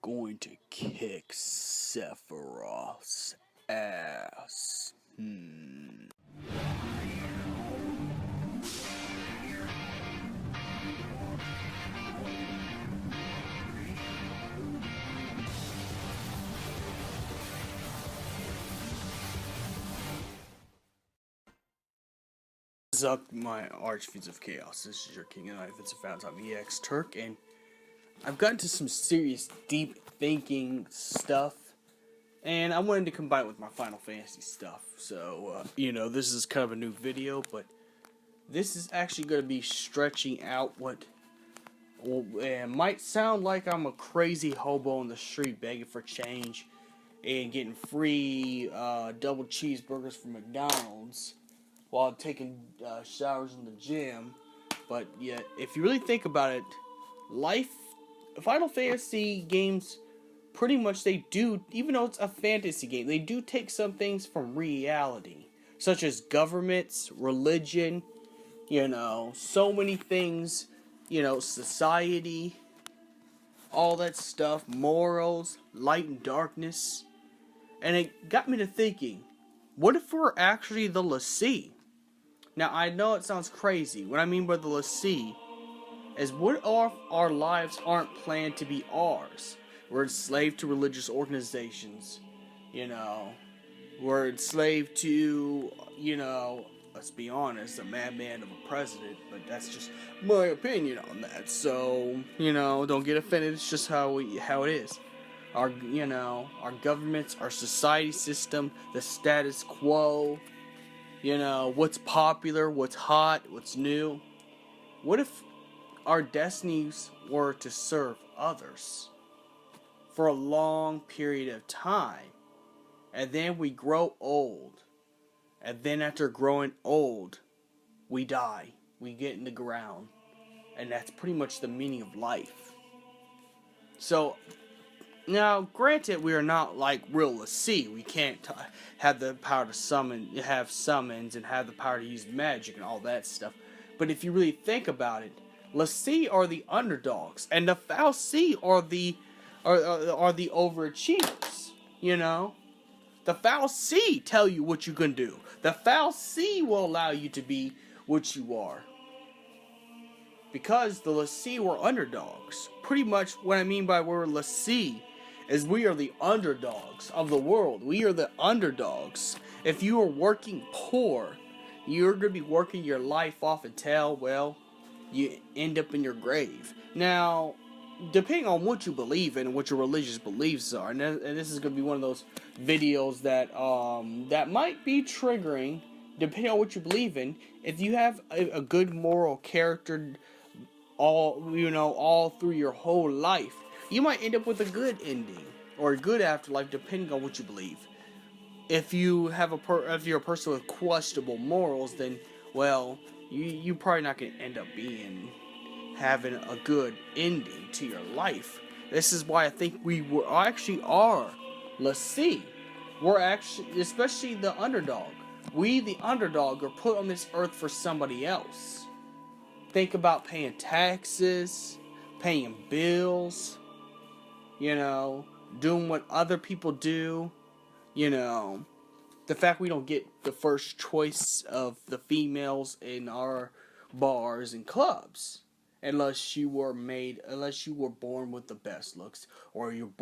going to kick Sephiroth's ass. What's up, my archfiends of chaos? This is your king and I, it's a found time EX Turk, and I've gotten to some serious, deep thinking stuff, and I wanted to combine it with my Final Fantasy stuff. So, this is kind of a new video, but this is actually going to be stretching out what might sound like I'm a crazy hobo on the street begging for change and getting free double cheeseburgers from McDonald's while taking showers in the gym. But yeah, if you really think about it, Final Fantasy games, pretty much they do, even though it's a fantasy game, they do take some things from reality, such as governments, religion, so many things, society, all that stuff, morals, light and darkness. And it got me to thinking, what if we're actually the l'Cie? Now, I know it sounds crazy. What I mean by the l'Cie is, what if our lives aren't planned to be ours? We're enslaved to religious organizations, We're enslaved to, let's be honest, a madman of a president, but that's just my opinion on that. So, don't get offended. It's just how it is. Our governments, our society system, the status quo, what's popular, what's hot, what's new. What if our destinies were to serve others for a long period of time, and then we grow old, and then after growing old, we die, we get in the ground, and that's pretty much the meaning of life. So, now, granted, we are not like real l'Cie. We can't have the power to have summons, and have the power to use magic and all that stuff. But if you really think about it, l'Cie are the underdogs, and the fal'Cie are the overachievers. The fal'Cie tell you what you can do. The fal'Cie will allow you to be what you are. Because the l'Cie were underdogs. Pretty much what I mean by we're l'Cie is we are the underdogs of the world. We are the underdogs. If you are working poor, you're going to be working your life off until, well, you end up in your grave. Now, depending on what you believe in and what your religious beliefs are, and this is going to be one of those videos that that might be triggering, depending on what you believe in. If you have a good moral character all through your whole life, you might end up with a good ending or a good afterlife, depending on what you believe. If you have if you're a person with questionable morals, then well, you're probably not going to end up having a good ending to your life. This is why I think we actually are l'Cie. We're actually, especially the underdog. We, the underdog, are put on this earth for somebody else. Think about paying taxes, paying bills, doing what other people do, the fact we don't get the first choice of the females in our bars and clubs, unless you were born with the best looks, or you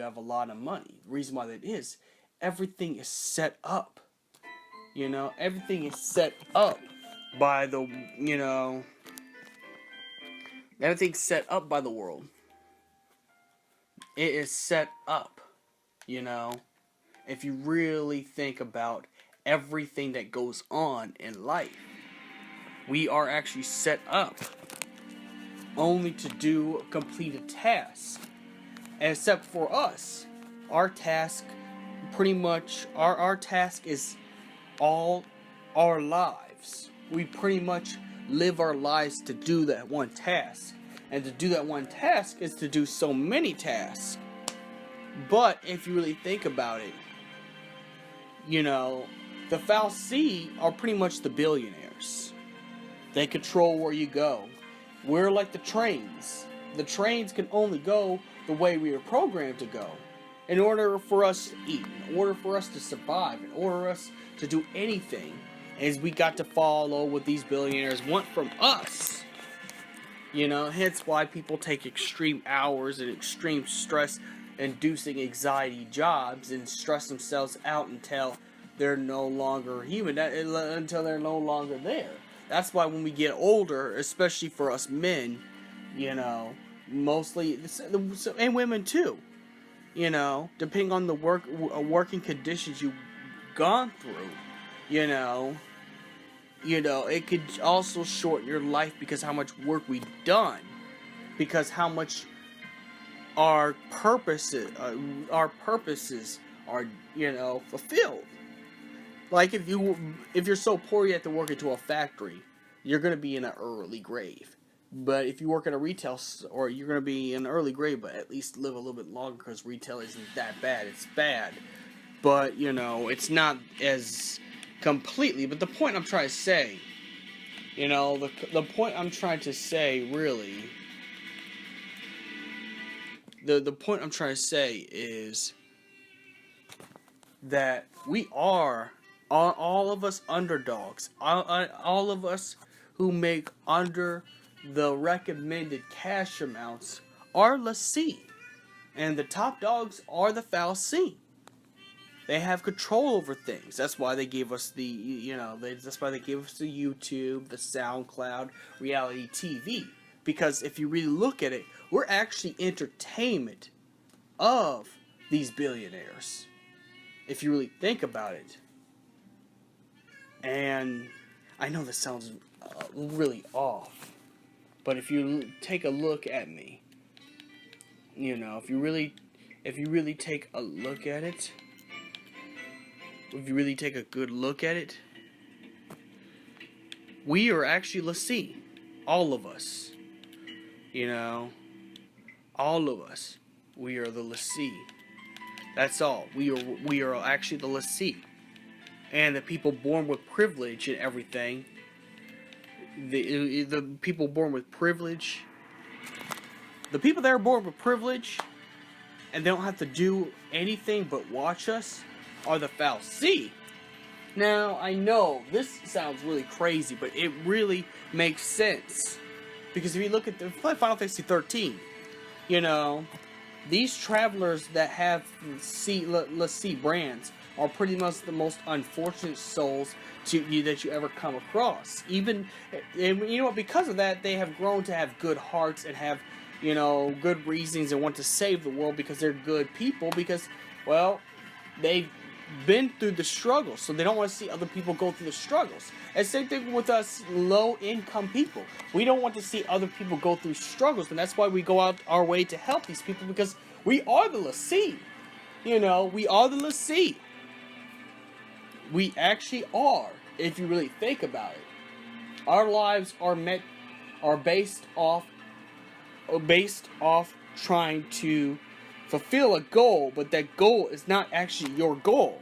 have a lot of money. The reason why that is, everything is set up. Everything is set up by everything's set up by the world. It is set up, if you really think about everything that goes on in life. We are actually set up only to complete a task. Except for us, our task, pretty much, our task is all our lives. We pretty much live our lives to do that one task. And to do that one task is to do so many tasks. But if you really think about it, the fal'Cie are pretty much the billionaires. They control where you go. We're like the trains. The trains can only go the way we are programmed to go. In order for us to eat, in order for us to survive, in order for us to do anything, is we got to follow what these billionaires want from us. You know, hence why people take extreme hours and extreme stress-inducing anxiety jobs and stress themselves out until they're no longer human, until they're no longer there. That's why when we get older, especially for us men, you know, mostly, and women too, you know, depending on the working conditions you've gone through, you know, it could also shorten your life because how much work we've done, because how much our purposes are, you know, fulfilled. Like if you're so poor you have to work into a factory, you're gonna be in an early grave. But if you work at a retail store, you're gonna be in an early grave, but at least live a little bit longer because retail isn't that bad. It's bad, but you know, it's not as completely. But the point I'm trying to say, you know, the point I'm trying to say really, the point I'm trying to say is that we are all of us underdogs, all of us who make under the recommended cash amounts are lessee, and the top dogs are the fal'C. They have control over things. That's why they gave us the, you know, that's why they gave us the YouTube, the SoundCloud, reality TV. Because if you really look at it, we're actually entertainment of these billionaires. If you really think about it. And I know this sounds really off, but if you take a look at me, you know, if you really take a look at it, if you really take a good look at it, we are actually lessee. All of us. You know, all of us. We are the lessee. That's all. We are actually the lessee. And the people born with privilege and everything, the people born with privilege, the people that are born with privilege and they don't have to do anything but watch us are the fal'C. Now, I know this sounds really crazy, but it really makes sense. Because if you look at the Final Fantasy XIII, you know, these travelers that have lessee brands are pretty much the most unfortunate souls that you ever come across. Even, and you know what, because of that, they have grown to have good hearts and have, you know, good reasons and want to save the world because they're good people, because, well, they've been through the struggles, so they don't want to see other people go through the struggles. And same thing with us low-income people. We don't want to see other people go through struggles, and that's why we go out our way to help these people, because we are the lessee. You know, we are the lessee. We actually are, if you really think about it. Our lives are based off trying to fulfill a goal, but that goal is not actually your goal.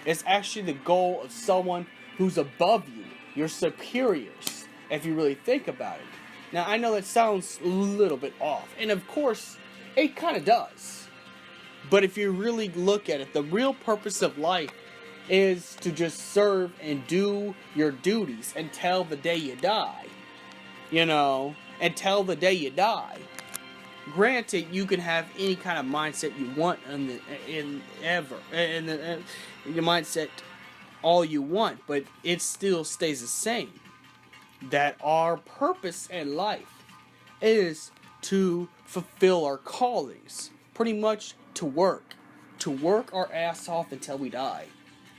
It's actually the goal of someone who's above you, your superiors, if you really think about it. Now, I know that sounds a little bit off, and of course, it kind of does. But if you really look at it, the real purpose of life is to just serve and do your duties until the day you die. You know, until the day you die. Granted, you can have any kind of mindset you want in your mindset all you want, but it still stays the same. That our purpose in life is to fulfill our callings. Pretty much to work our ass off until we die.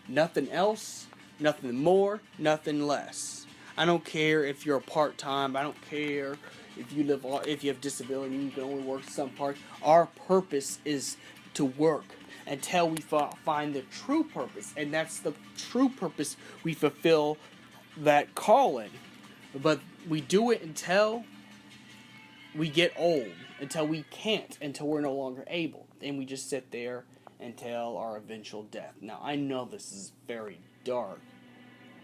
Nothing else, nothing more, nothing less. I don't care if you're a part-time, I don't care if you have disability, you can only work some parts. Our purpose is to work until we find the true purpose, and that's the true purpose we fulfill that calling. But we do it until we get old, until we can't, until we're no longer able, and we just sit there until our eventual death. Now, I know this is very dark.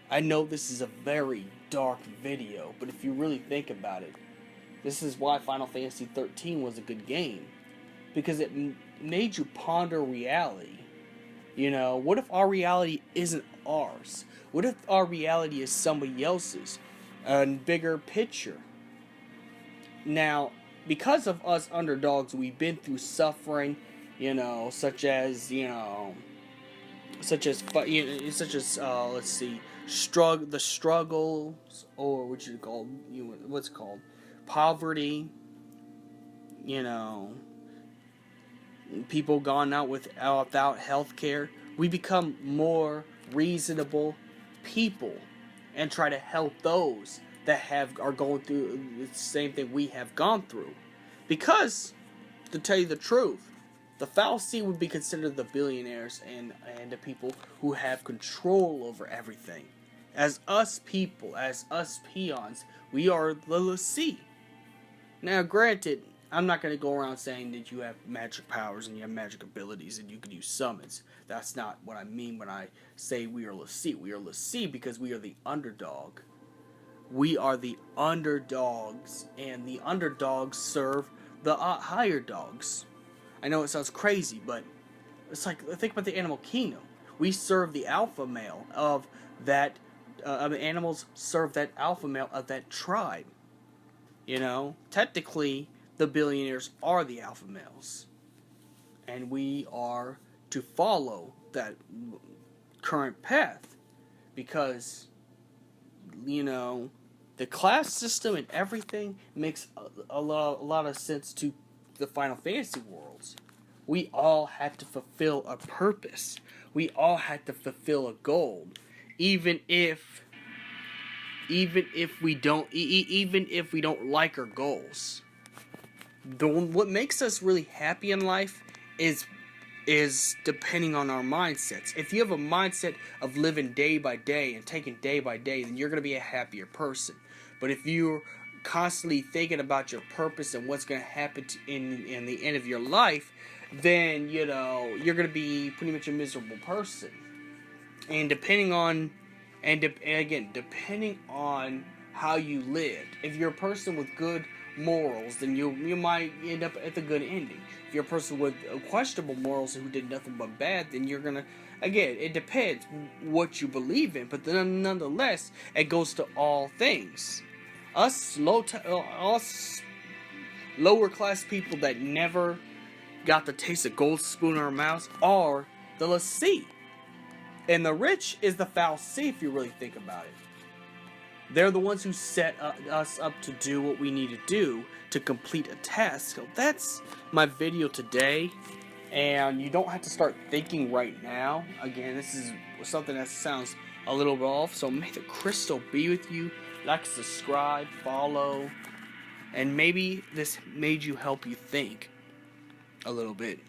I know this is a very dark video, but if you really think about it, This is why Final Fantasy XIII was a good game, because it made you ponder reality. You know, what if our reality isn't ours? What if our reality is somebody else's? A bigger picture. Now, because of us underdogs, we've been through suffering, you know, such as let's see, the struggles, or what you call, what's it called, poverty. You know, people gone out without health care. We become more reasonable people and try to help those that are going through the same thing we have gone through. Because, to tell you the truth, the fallacy would be considered the billionaires and the people who have control over everything. As us people, as us peons, we are the lessee. Now, granted, I'm not going to go around saying that you have magic powers and you have magic abilities and you can use summons. That's not what I mean when I say we are lessee. We are lessee because we are the underdog. We are the underdogs, and the underdogs serve the higher dogs. I know it sounds crazy, but it's like, think about the animal kingdom. We serve the alpha male of that. Animals serve that alpha male of that tribe. You know, technically, the billionaires are the alpha males, and we are to follow that current path, because, you know, the class system and everything makes a lot of sense to the Final Fantasy worlds. We all had to fulfill a purpose. We all had to fulfill a goal, even if we don't like our goals. What makes us really happy in life is depending on our mindsets. If you have a mindset of living day by day and taking day by day, then you're going to be a happier person. But if you're constantly thinking about your purpose and what's going to happen in the end of your life, then, you know, you're going to be pretty much a miserable person. And depending on how you lived. If you're a person with good morals, then you might end up at the good ending. If you're a person with questionable morals who did nothing but bad, then you're gonna, again, it depends what you believe in, but then nonetheless, it goes to all things. Us lower class people that never got the taste of gold spoon in our mouths are the lessee. And the rich is the fallacy, if you really think about it. They're the ones who set us up to do what we need to do to complete a task. So that's my video today. And you don't have to start thinking right now. Again, this is something that sounds a little bit off. So may the crystal be with you. Like, subscribe, follow. And maybe this made you help you think a little bit.